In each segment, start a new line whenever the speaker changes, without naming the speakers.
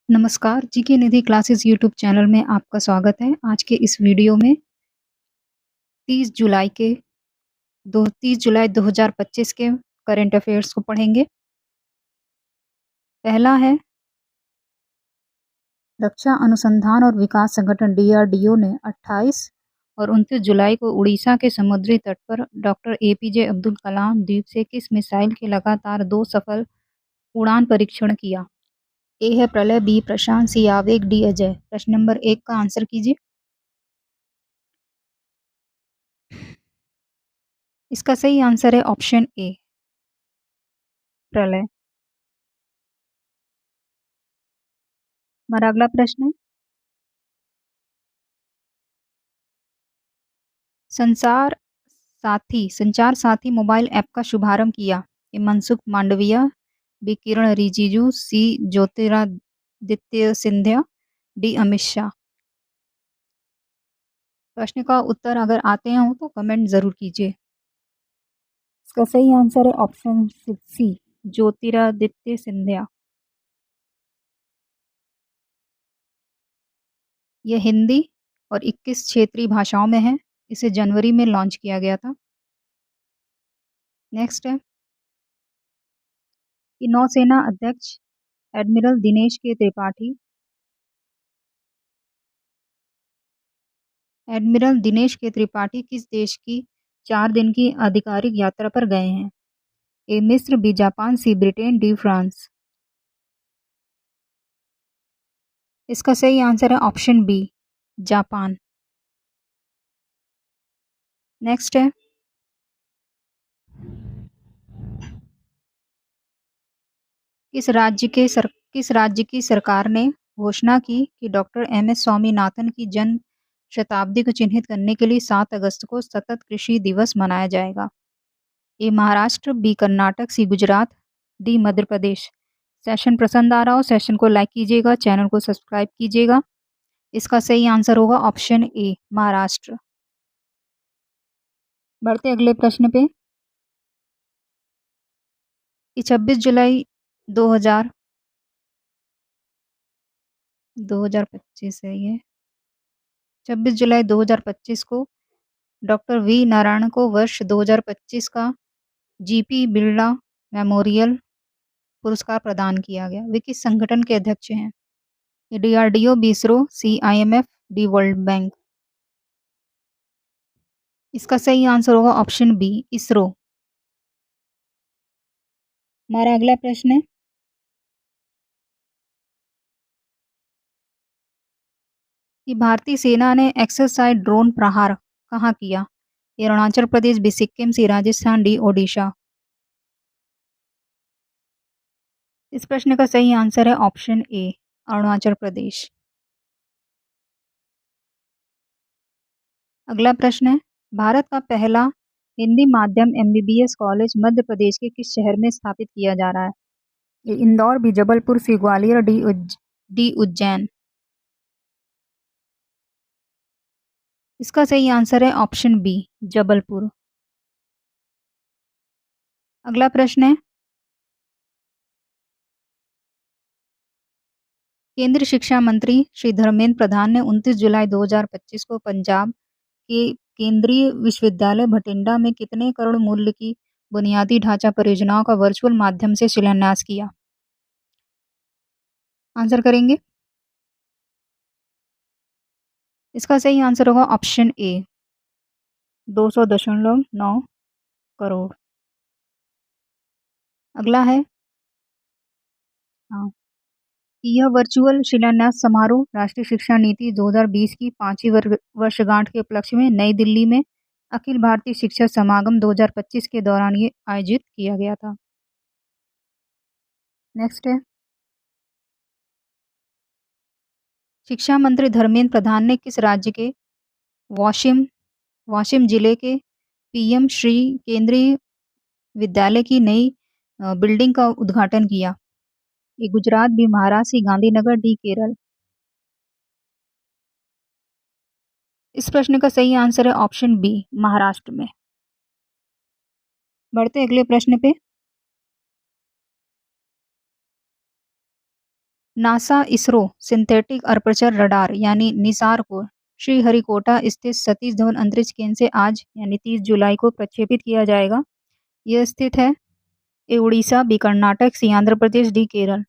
नमस्कार, जीके निधि classes YouTube channel में आपका स्वागत है। आज के इस वीडियो में 30 जुलाई के दो 30 जुलाई 2025 के करंट अफेयर्स को पढ़ेंगे। पहला है, रक्षा अनुसंधान और विकास संगठन डीआरडीओ ने 28 और 29 जुलाई को उड़ीसा के समुद्री तट पर डॉक्टर एपीजे अब्दुल कलाम द्वीप से किस मिसाइल के लगातार 2 सफल उड़ान परीक्षण किया? ए है प्रलय, बी प्रशांत, सी आवेग, डी अजय। प्रश्न नंबर 1 का आंसर कीजिए। इसका सही आंसर है ऑप्शन ए, प्रलय। हमारा अगला प्रश्न है, संसार संचार साथी मोबाइल ऐप का शुभारंभ किया? ए मनसुख मांडविया, बी किरण रिजिजू, सी ज्योतिरादित्य सिंधिया, डी अमित शाह। प्रश्न का उत्तर अगर आते हैं तो कमेंट जरूर कीजिए। इसका सही आंसर है ऑप्शन सी, ज्योतिरादित्य सिंधिया। यह हिंदी और 21 क्षेत्रीय भाषाओं में है। इसे जनवरी में लॉन्च किया गया था। नेक्स्ट है कि नौसेना अध्यक्ष एडमिरल दिनेश के त्रिपाठी किस देश की 4 दिन की आधिकारिक यात्रा पर गए हैं? ए मिस्र, बी जापान, सी ब्रिटेन, डी फ्रांस। इसका सही आंसर है ऑप्शन बी, जापान। नेक्स्ट है, किस राज्य की सरकार ने घोषणा की कि डॉक्टर एम एस स्वामीनाथन की जन्म शताब्दी को चिन्हित करने के लिए 7 अगस्त को सतत कृषि दिवस मनाया जाएगा? ए महाराष्ट्र, बी कर्नाटक, सी गुजरात, डी मध्य प्रदेश। सेशन पसंद आ रहा हो सेशन को लाइक कीजिएगा, चैनल को सब्सक्राइब कीजिएगा। इसका सही आंसर होगा ऑप्शन ए, महाराष्ट्र। बढ़ते अगले प्रश्न पे कि 26 जुलाई 2000 2025 है ये। 26 जुलाई 2025 को डॉक्टर वी नारायण को वर्ष 2025 का जीपी बिरला मेमोरियल पुरस्कार प्रदान किया गया। वे किस संगठन के अध्यक्ष हैं? डीआरडीओ, बी इसरो, सी आईएमएफ, डी वर्ल्ड बैंक। इसका सही आंसर होगा ऑप्शन बी, इसरो। हमारा अगला प्रश्न है कि भारतीय सेना ने एक्सरसाइज ड्रोन प्रहार कहाँ किया? ये अरुणाचल प्रदेश, बी सिक्किम, सी राजस्थान, डी ओडिशा। इस प्रश्न का सही आंसर है ऑप्शन ए, अरुणाचल प्रदेश। अगला प्रश्न है, भारत का पहला हिंदी माध्यम एमबीबीएस कॉलेज मध्य प्रदेश के किस शहर में स्थापित किया जा रहा है? ए इंदौर, बी जबलपुर, सी ग्वालियर, डी उज्जैन। इसका सही आंसर है ऑप्शन बी, जबलपुर। अगला प्रश्न है, केंद्रीय शिक्षा मंत्री श्री धर्मेंद्र प्रधान ने 29 जुलाई 2025 को पंजाब के केंद्रीय विश्वविद्यालय भटिंडा में कितने करोड़ मूल्य की बुनियादी ढांचा परियोजनाओं का वर्चुअल माध्यम से शिलान्यास किया? आंसर करेंगे। इसका सही आंसर होगा ऑप्शन ए, 200.9 करोड़। अगला है, हाँ, यह वर्चुअल शिलान्यास समारोह राष्ट्रीय शिक्षा नीति 2020 की 5वीं वर्षगांठ के उपलक्ष्य में नई दिल्ली में अखिल भारतीय शिक्षक समागम 2025 के दौरान ये आयोजित किया गया था। नेक्स्ट है, शिक्षा मंत्री धर्मेंद्र प्रधान ने किस राज्य के वाशिम वाशिम जिले के पीएम श्री केंद्रीय विद्यालय की नई बिल्डिंग का उद्घाटन किया? ए गुजरात, बी महाराष्ट्र, सी गांधीनगर, डी केरल। इस प्रश्न का सही आंसर है ऑप्शन बी, महाराष्ट्र में। बढ़ते अगले प्रश्न पे NASA ISRO synthetic aperture radar यानी निसार को श्रीहरिकोटा स्थित सतीश धवन अंतरिक्ष केंद्र से आज यानी 30 जुलाई को प्रक्षेपित किया जाएगा। यह स्थित है ए उड़ीसा, बी कर्नाटक, सी आंध्र प्रदेश, डी केरल।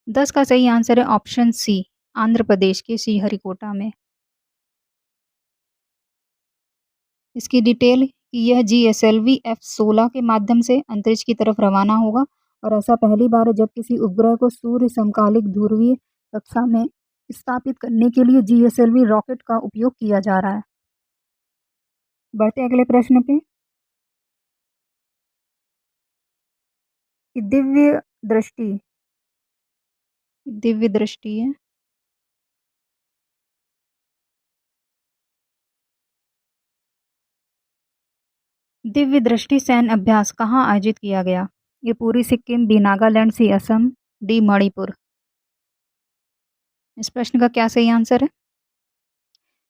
10 का सही आंसर है ऑप्शन सी, आंध्र प्रदेश के श्रीहरिकोटा में। इसकी डिटेल कि यह जीएसएलवी F-16 के माध्यम से अंतरिक्ष की तरफ रवाना होगा और ऐसा पहली बार है जब किसी उपग्रह को सूर्य समकालिक ध्रुवीय कक्षा में स्थापित करने के लिए जीएसएलवी रॉकेट का उपयोग किया जा रहा है। बढ़ते अगले प्रश्न पे कि दिव्य दृष्टि है। दिव्य दृष्टि सैन्य अभ्यास कहाँ आयोजित किया गया? ये पूरी सिक्किम, बी नागालैंड, सी असम, डी मणिपुर। इस प्रश्न का क्या सही आंसर है?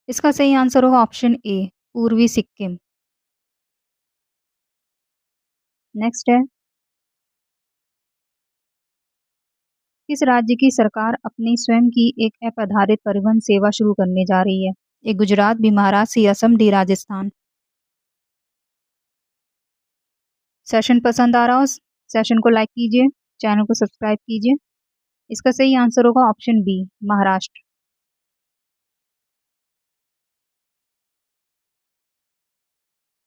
इसका सही आंसर होगा ऑप्शन ए, पूर्वी सिक्किम। नेक्स्ट है, किस राज्य की सरकार अपनी स्वयं की एक ऐप आधारित परिवहन सेवा शुरू करने जा रही है? ए गुजरात, बी महाराष्ट्र, सी असम, डी राजस्थान। सेशन पसंद आ रहा हो? सेशन को लाइक कीजिए, चैनल को सब्सक्राइब कीजिए। इसका सही आंसर होगा ऑप्शन बी, महाराष्ट्र।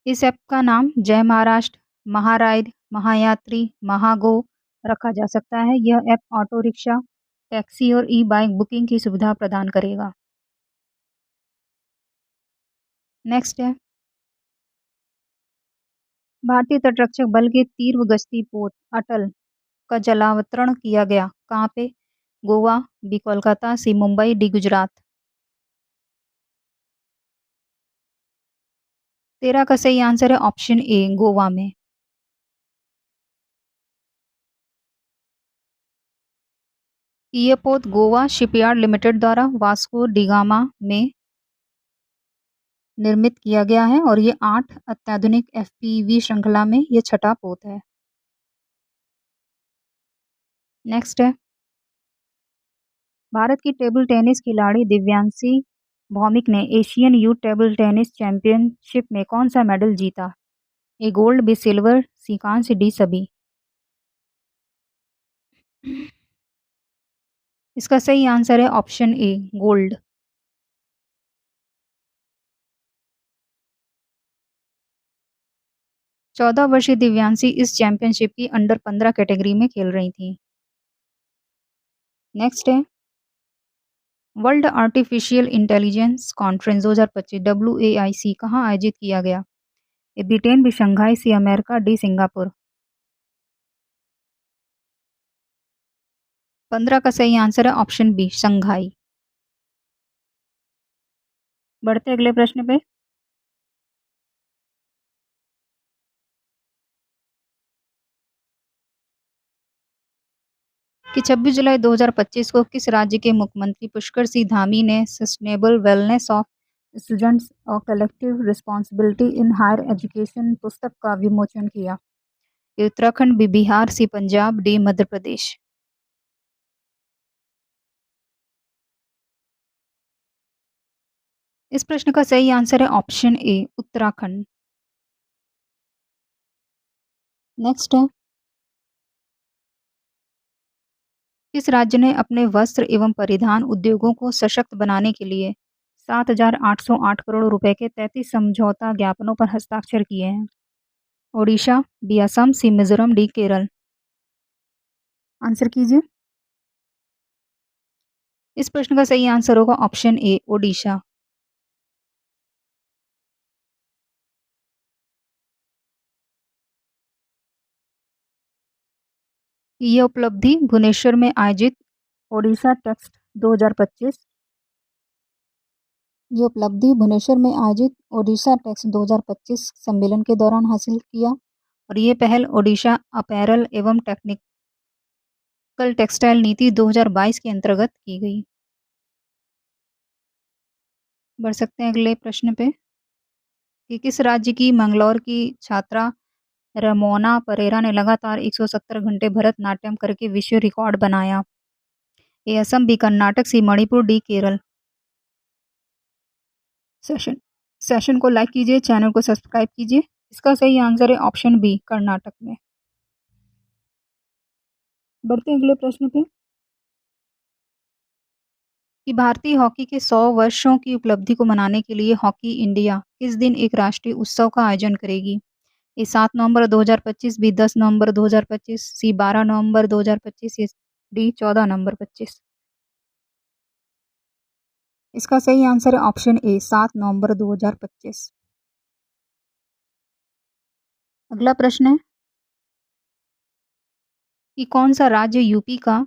इस ऐप का नाम जय महाराष्ट्र, महाराइड, महायात्री, महागो रखा जा सकता है। यह ऐप ऑटो रिक्शा, टैक्सी और ई बाइक बुकिंग की सुविधा प्रदान करेगा। नेक्स्ट है, भारतीय तटरक्षक बल के तीव्र गश्ती पोत अटल का जलावतरण किया गया कहाँ पे? गोवा, बी कोलकाता, सी मुंबई, डी गुजरात। 13 का सही आंसर है ऑप्शन ए, गोवा में। ये पोत गोवा शिपयार्ड लिमिटेड द्वारा वास्को डिगामा में निर्मित किया गया है और ये 8 अत्याधुनिक एफपीवी श्रृंखला में ये छठा पोत है। नेक्स्ट है, भारत की टेबल टेनिस खिलाड़ी दिव्यांशी भौमिक ने Asian youth table tennis championship में कौन सा मेडल जीता? ए गोल्ड, बी सिल्वर, सी कांस्य, डी सभी। इसका सही आंसर है ऑप्शन ए, गोल्ड। 14 वर्षीय दिव्यांशी इस चैंपियनशिप की अंडर 15 कैटेगरी में खेल रही थी। नेक्स्ट है, world artificial intelligence conference 2025 WAIC कहाँ आयोजित किया गया? A Britain, B Shanghai, C America, D Singapore. 15 का सही आंसर है ऑप्शन बी, शंघाई। बढ़ते अगले प्रश्न पे कि 26 जुलाई 2025 को किस राज्य के मुख्यमंत्री पुष्कर सिंह धामी ने सस्टेनेबल वेलनेस ऑफ स्टूडेंट्स और collective responsibility in higher education पुस्तक का विमोचन किया? A Uttarakhand, B Bihar, C Punjab, D Madhya Pradesh. इस प्रश्न का सही आंसर है ऑप्शन ए, उत्तराखंड। नेक्स्ट है, किस राज्य ने अपने वस्त्र एवं परिधान उद्योगों को सशक्त बनाने के लिए 7,808 करोड़ रुपए के 33 समझौता ज्ञापनों पर हस्ताक्षर किए हैं? ओडिशा, बी असम, सी मिजोरम, डी केरल। आंसर कीजिए। इस प्रश्न का सही आंसर होगा ऑप्शन ए, ओडिशा। ये उपलब्धि भुवनेश्वर में आयोजित ओडिशा टेक्स्ट 2025 ये उपलब्धि भुवनेश्वर में आयोजित ओडिशा टेक्स 2025 सम्मेलन के दौरान हासिल किया और ये पहल ओडिशा अपैरल एवं टेक्निकल टेक्सटाइल नीति 2022 के अंतर्गत की गई। बढ़ सकते हैं अगले प्रश्न पे कि किस राज्य की मंगलौर की छात्रा रमोना परेरा ने लगातार 170 घंटे भरतनाट्यम करके विश्व रिकॉर्ड बनाया। A Assam, B Karnataka, C Manipur, D Kerala. Session session को लाइक कीजिए, चैनल को सब्सक्राइब कीजिए। इसका सही आंसर है ऑप्शन बी, कर्नाटक में। बढ़ते हैं अगले प्रश्न पे कि भारतीय हॉकी के 100 वर्षों की उपलब्धि को मनाने के लिए हॉकी इंडिया किस दिन एक राष्ट्रीय उत्सव का आयोजन करेगी? ए 7 नवंबर 2025, बी 10 नवंबर 2025, सी 12 नवंबर 2025, या डी 14 नवंबर 25। इसका सही आंसर है ऑप्शन ए, 7 नवंबर 2025। अगला प्रश्न है कि कौन सा राज्य यूपी का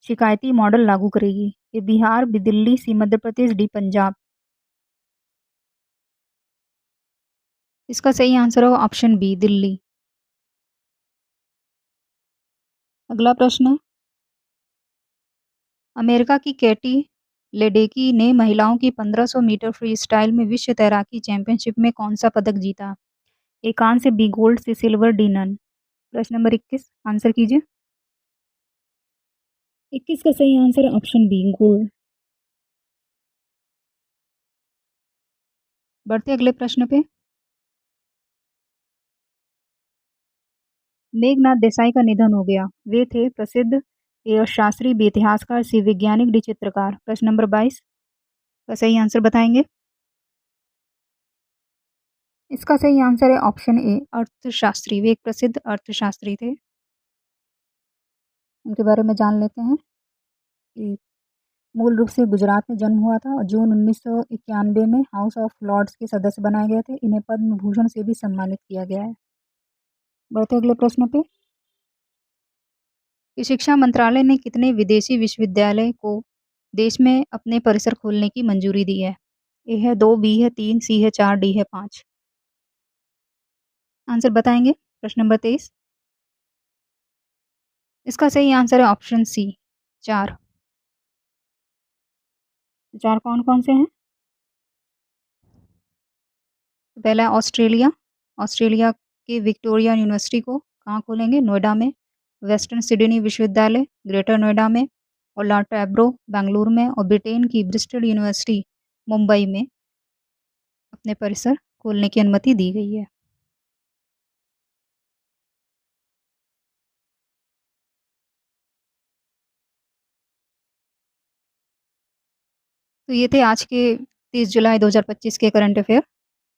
शिकायती मॉडल लागू करेगी? ए बिहार, बी दिल्ली, सी मध्य प्रदेश, डी पंजाब। इसका सही आंसर होगा ऑप्शन बी, दिल्ली। अगला प्रश्न है अमेरिका की कैटी लेडेकी ने महिलाओं की 1500 मीटर फ्री स्टाइल में विश्व तैराकी चैंपियनशिप में कौन सा पदक जीता? ए कांस्य, बी गोल्ड, सी सिल्वर, डी नन। प्रश्न नंबर 21 आंसर कीजिए। 21 का सही आंसर है ऑप्शन बी, गोल्ड। बढ़ते अगले प्रश्न पे मेघनाथ देसाई का निधन हो गया। वे थे प्रसिद्ध ए अर्थशास्त्री, बी इतिहासकार, सी वैज्ञानिक, डी चित्रकार। प्रश्न नंबर 22 का सही आंसर बताएंगे। इसका सही आंसर है ऑप्शन ए, अर्थशास्त्री। वे एक प्रसिद्ध अर्थशास्त्री थे। उनके बारे में जान लेते हैं कि मूल रूप से गुजरात में जन्म हुआ था और जून 1991 में हाउस ऑफ लॉर्ड्स के सदस्य बनाए गए थे। इन्हें पद्म भूषण से भी सम्मानित किया गया है। बढ़ते अगले प्रश्न पे कि शिक्षा मंत्रालय ने कितने विदेशी विश्वविद्यालय को देश में अपने परिसर खोलने की मंजूरी दी है? ए है 2, बी है 3, सी है 4, डी है 5। आंसर बताएंगे। प्रश्न नंबर 23 इसका सही आंसर है ऑप्शन सी, 4। 4 कौन-कौन से हैं? पहला है ऑस्ट्रेलिया। ऑस्ट्रेलिया के विक्टोरिया यूनिवर्सिटी को कहाँ खोलेंगे? नोएडा में। वेस्टर्न सिडनी विश्वविद्यालय ग्रेटर नोएडा में, और ला ट्रैब्रो बेंगलुरु में, और ब्रिटेन की ब्रिस्टल यूनिवर्सिटी मुंबई में अपने परिसर खोलने की अनुमति दी गई है। तो ये थे आज के 30 जुलाई 2025 के करंट अफेयर।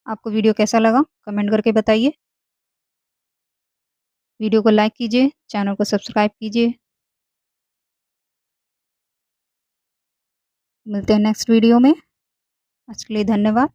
आपको वीडियो कैसा लगा? कमेंट करके बताइए। वीडियो को लाइक कीजिए, चैनल को सब्सक्राइब कीजिए। मिलते हैं नेक्स्ट वीडियो में। आज के लिए धन्यवाद।